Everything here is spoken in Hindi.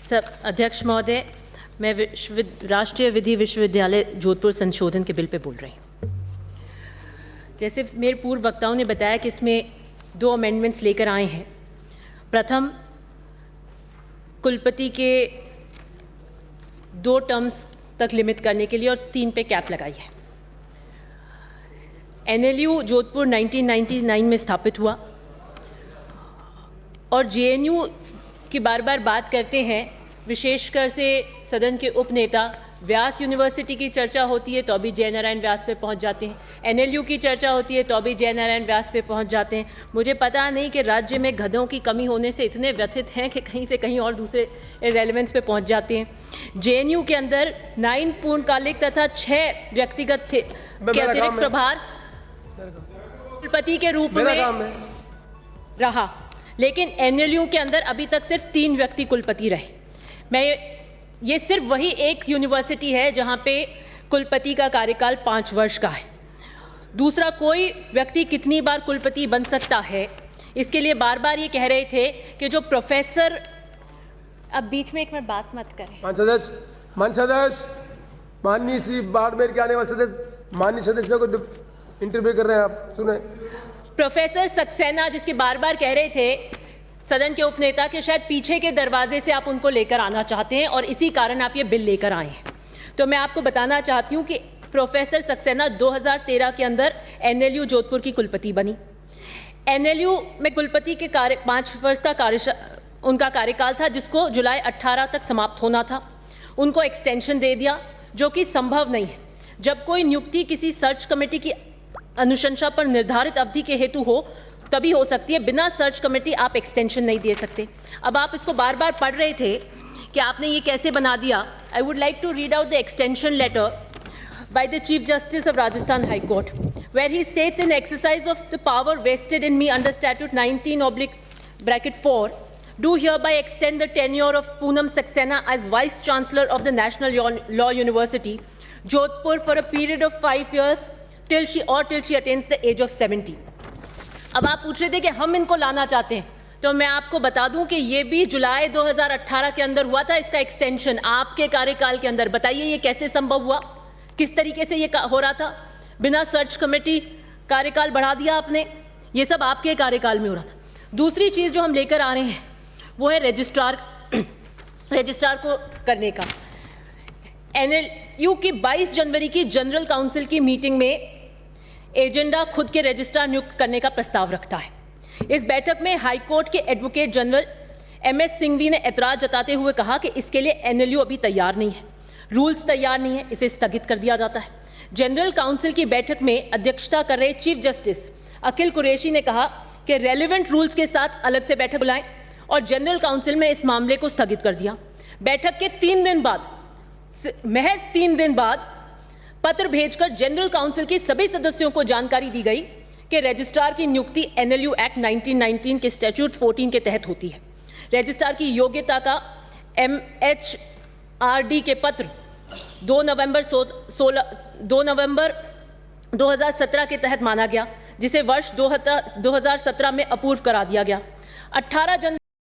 सब अध्यक्ष महोदय, मैं राष्ट्रीय विधि विश्वविद्यालय जोधपुर संशोधन के बिल पे बोल रही हूँ। जैसे मेरे पूर्व वक्ताओं ने बताया कि इसमें 2 अमेंडमेंट्स लेकर आए हैं। प्रथम, कुलपति के 2 टर्म्स तक लिमिट करने के लिए और 3 पे कैप लगाई है। NLU जोधपुर 1999 में स्थापित हुआ और JNU की बार बार बात करते हैं, विशेषकर से सदन के उपनेता। व्यास यूनिवर्सिटी की चर्चा होती है तो भी जयनारायण व्यास पे पहुंच जाते हैं, NLU की चर्चा होती है तो भी जयनारायण व्यास पे पहुंच जाते हैं। मुझे पता नहीं कि राज्य में गधों की कमी होने से इतने व्यथित हैं कि कहीं से कहीं और दूसरे रेलेवेंस पे पहुंच जाते हैं। JNU के अंदर 9 पूर्णकालिक तथा 6 व्यक्तिगत थे के अतिरिक्त प्रभार कुलपति के रूप में रहा, लेकिन NLU के अंदर अभी तक सिर्फ 3 व्यक्ति कुलपति रहे। ये सिर्फ वही एक यूनिवर्सिटी है जहां पे कुलपति का कार्यकाल 5 वर्ष का है। दूसरा, कोई व्यक्ति कितनी बार कुलपति बन सकता है, इसके लिए बार बार ये कह रहे थे कि जो प्रोफेसर, अब बीच में एक मिनट बात मत करें। माननीय श्री बाड़मेर के आने वाले सदस्य, माननीय सदस्यों को इंटरव्यू कर रहे हैं, आप सुने। प्रोफेसर सक्सेना जिसके बार बार कह रहे थे सदन के उपनेता के शायद पीछे के दरवाजे से आप उनको लेकर आना चाहते हैं और इसी कारण आप ये बिल लेकर आए हैं। तो मैं आपको बताना चाहती हूं कि प्रोफेसर सक्सेना 2013 के अंदर NLU जोधपुर की कुलपति बनी। NLU में कुलपति के 5 वर्ष का उनका कार्यकाल था, जिसको जुलाई 18 तक समाप्त होना था। उनको एक्सटेंशन दे दिया, जो कि संभव नहीं है। जब कोई नियुक्ति किसी सर्च कमेटी की अनुशंसा पर निर्धारित अवधि के हेतु हो तभी हो सकती है, बिना सर्च कमेटी आप एक्सटेंशन नहीं दे सकते। अब आप इसको बार बार पढ़ रहे थे कि आपने ये कैसे बना दिया। I would like to read out the extension letter by the Chief Justice of Rajasthan High Court, where he states, in exercise of the power vested in me under Statute 19/4, do hereby extend the tenure of Poonam Saxena as Vice Chancellor of the National Law University, Jodhpur, for a period of 5 years till she attains the age of 70. अब आप पूछ रहे थे कि हम इनको लाना चाहते हैं, तो मैं आपको बता दूं कि ये भी जुलाई 2018 के अंदर हुआ था, इसका एक्सटेंशन आपके कार्यकाल के अंदर। बताइए ये कैसे संभव हुआ, किस तरीके से ये हो रहा था? बिना सर्च कमेटी कार्यकाल बढ़ा दिया आपने, ये सब आपके कार्यकाल में हो रहा था। दूसरी चीज़ जो हम लेकर आ रहे हैं वो है रजिस्ट्रार को करने का। NLU की 22 जनवरी की जनरल काउंसिल की मीटिंग में एजेंडा खुद के रजिस्ट्रार नियुक्त करने का प्रस्ताव रखता है। इस बैठक में हाईकोर्ट के एडवोकेट जनरल MS सिंघवी ने ऐतराज जताते हुए कहा कि इसके लिए NLU अभी तैयार नहीं है, रूल्स तैयार नहीं है, इसे स्थगित कर दिया जाता है। जनरल काउंसिल की बैठक में अध्यक्षता कर रहे चीफ जस्टिस अखिल कुरैशी ने कहा कि रेलेवेंट रूल्स के साथ अलग से बैठक बुलाएं और जनरल काउंसिल में इस मामले को स्थगित कर दिया। बैठक के 3 दिन बाद, महज 3 दिन बाद, पत्र भेजकर जनरल काउंसिल के सभी सदस्यों को जानकारी दी गई कि रजिस्ट्रार की नियुक्ति NLU एक्ट 1919 के स्टैट्यूट 14 के तहत होती है। रजिस्ट्रार की योग्यता का MHRD के पत्र 2 नवंबर 2017 के तहत माना गया, जिसे वर्ष 2017 में अपूर्व करा दिया गया। 18 जनवरी